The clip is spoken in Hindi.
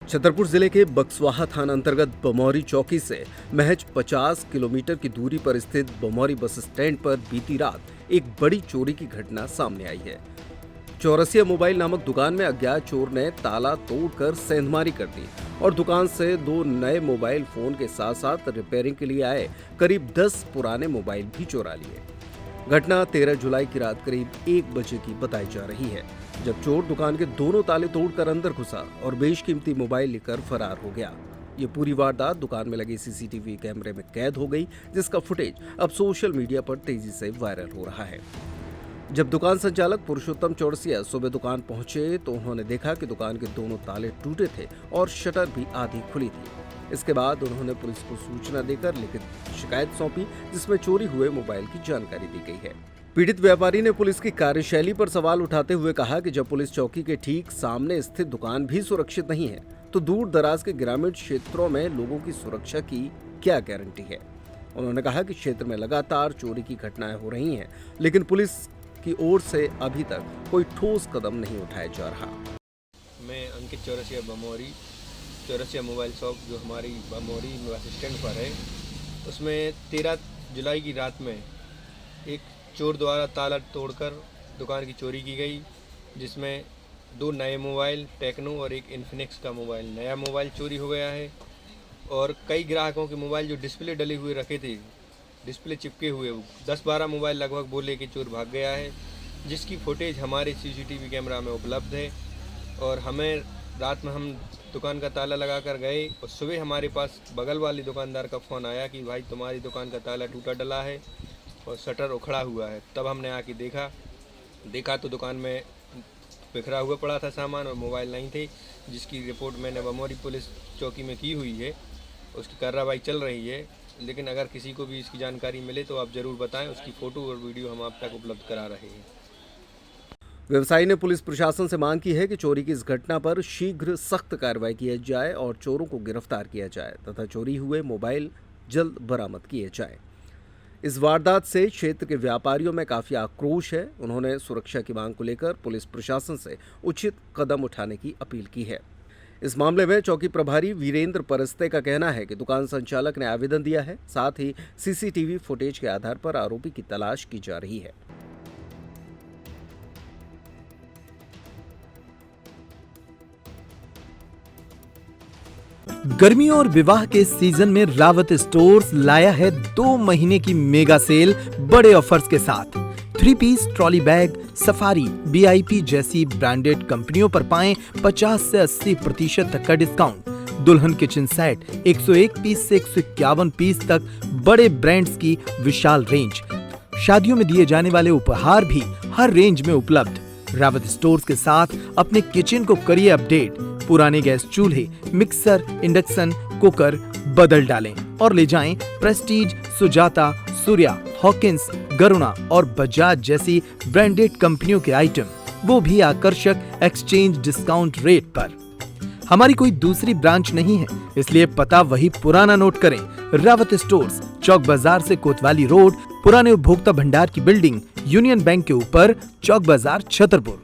छतरपुर जिले के बक्सवाहा थाना अंतर्गत बमौरी चौकी से महज 50 किलोमीटर की दूरी पर स्थित बमौरी बस स्टैंड पर बीती रात एक बड़ी चोरी की घटना सामने आई है। चौरसिया मोबाइल नामक दुकान में अज्ञात चोर ने ताला तोड़कर सेंधमारी कर दी और दुकान से 2 नए मोबाइल फोन के साथ साथ रिपेयरिंग के लिए आए करीब 10 पुराने मोबाइल भी चुरा लिए। घटना 13 जुलाई की रात करीब 1 बजे की बताई जा रही है, जब चोर दुकान के दोनों ताले तोड़कर अंदर घुसा और बेशकीमती मोबाइल लेकर फरार हो गया। ये पूरी वारदात दुकान में लगे सीसीटीवी कैमरे में कैद हो गई, जिसका फुटेज अब सोशल मीडिया पर तेजी से वायरल हो रहा है। जब दुकान संचालक पुरुषोत्तम चौरसिया सुबह दुकान पहुंचे तो उन्होंने देखा कि दुकान के दोनों ताले टूटे थे और शटर भी आधी खुली थी। इसके बाद उन्होंने पुलिस को सूचना देकर लिखित शिकायत सौंपी, जिसमें चोरी हुए मोबाइल की जानकारी दी गई है। पीड़ित व्यापारी ने पुलिस की कार्यशैली पर सवाल उठाते हुए कहा कि जब पुलिस चौकी के ठीक सामने स्थित दुकान भी सुरक्षित नहीं है, तो दूर दराज के ग्रामीण क्षेत्रों में लोगों की सुरक्षा की क्या गारंटी है। उन्होंने कहा कि क्षेत्र में लगातार चोरी की घटनाएं हो रही हैं, लेकिन पुलिस की ओर से अभी तक कोई ठोस कदम नहीं उठाया जा रहा। मैं अंकित चौरसिया बमौरी चौरसिया मोबाइल शॉप जो हमारी बमौरी बस स्टैंड पर है, उसमें 13 जुलाई की रात में एक चोर द्वारा ताला तोड़कर दुकान की चोरी की गई, जिसमें 2 नए मोबाइल टेक्नो और एक इन्फिनिक्स का मोबाइल नया मोबाइल चोरी हो गया है और कई ग्राहकों के मोबाइल जो डिस्प्ले डले हुए रखे थे, डिस्प्ले चिपके हुए 10-12 मोबाइल लगभग वो लेके चोर भाग गया है, जिसकी फुटेज हमारे सीसीटीवी कैमरा में उपलब्ध है। और हमें रात में हम दुकान का ताला लगा कर गए और सुबह हमारे पास बगल वाली दुकानदार का फ़ोन आया कि भाई तुम्हारी दुकान का ताला टूटा डला है और शटर उखड़ा हुआ है। तब हमने आके देखा तो दुकान में बिखरा हुआ पड़ा था सामान और मोबाइल नहीं थे, जिसकी रिपोर्ट मैंने बमौरी पुलिस चौकी में की हुई है। उसकी कार्रवाई चल रही है, लेकिन अगर किसी को भी इसकी जानकारी मिले तो आप ज़रूर बताएं। उसकी फ़ोटो और वीडियो हम आप तक उपलब्ध करा रहे हैं। व्यवसायी ने पुलिस प्रशासन से मांग की है कि चोरी की इस घटना पर शीघ्र सख्त कार्रवाई की जाए और चोरों को गिरफ्तार किया जाए तथा चोरी हुए मोबाइल जल्द बरामद किए जाए। इस वारदात से क्षेत्र के व्यापारियों में काफी आक्रोश है। उन्होंने सुरक्षा की मांग को लेकर पुलिस प्रशासन से उचित कदम उठाने की अपील की है। इस मामले में चौकी प्रभारी वीरेंद्र परस्ते का कहना है कि दुकान संचालक ने आवेदन दिया है, साथ ही सीसीटीवी फुटेज के आधार पर आरोपी की तलाश की जा रही है। गर्मियों और विवाह के सीजन में रावत स्टोर्स लाया है 2 महीने की मेगा सेल बड़े ऑफर्स के साथ। 3 piece trolley bag, Safari, VIP जैसी ब्रांडेड कंपनियों पर पाएं 50 से 80% तक का डिस्काउंट। दुल्हन किचन सेट 101 पीस से 151 पीस तक बड़े ब्रांड्स की विशाल रेंज। शादियों में दिए जाने वाले उपहार भी हर रेंज में उपलब्ध। रावत स्टोर्स के साथ अपने किचन को करिए अपडेट। पुराने गैस चूल्हे, मिक्सर, इंडक्शन कुकर बदल डालें और ले जाएं प्रेस्टीज, सुजाता, सूर्या, हॉकिंस, गरुणा और बजाज जैसी ब्रांडेड कंपनियों के आइटम, वो भी आकर्षक एक्सचेंज डिस्काउंट रेट पर। हमारी कोई दूसरी ब्रांच नहीं है, इसलिए पता वही पुराना नोट करें। रावत स्टोर्स, चौक बाजार से कोतवाली रोड, पुराने उपभोक्ता भंडार की बिल्डिंग, यूनियन बैंक के ऊपर, चौक बाजार, छतरपुर।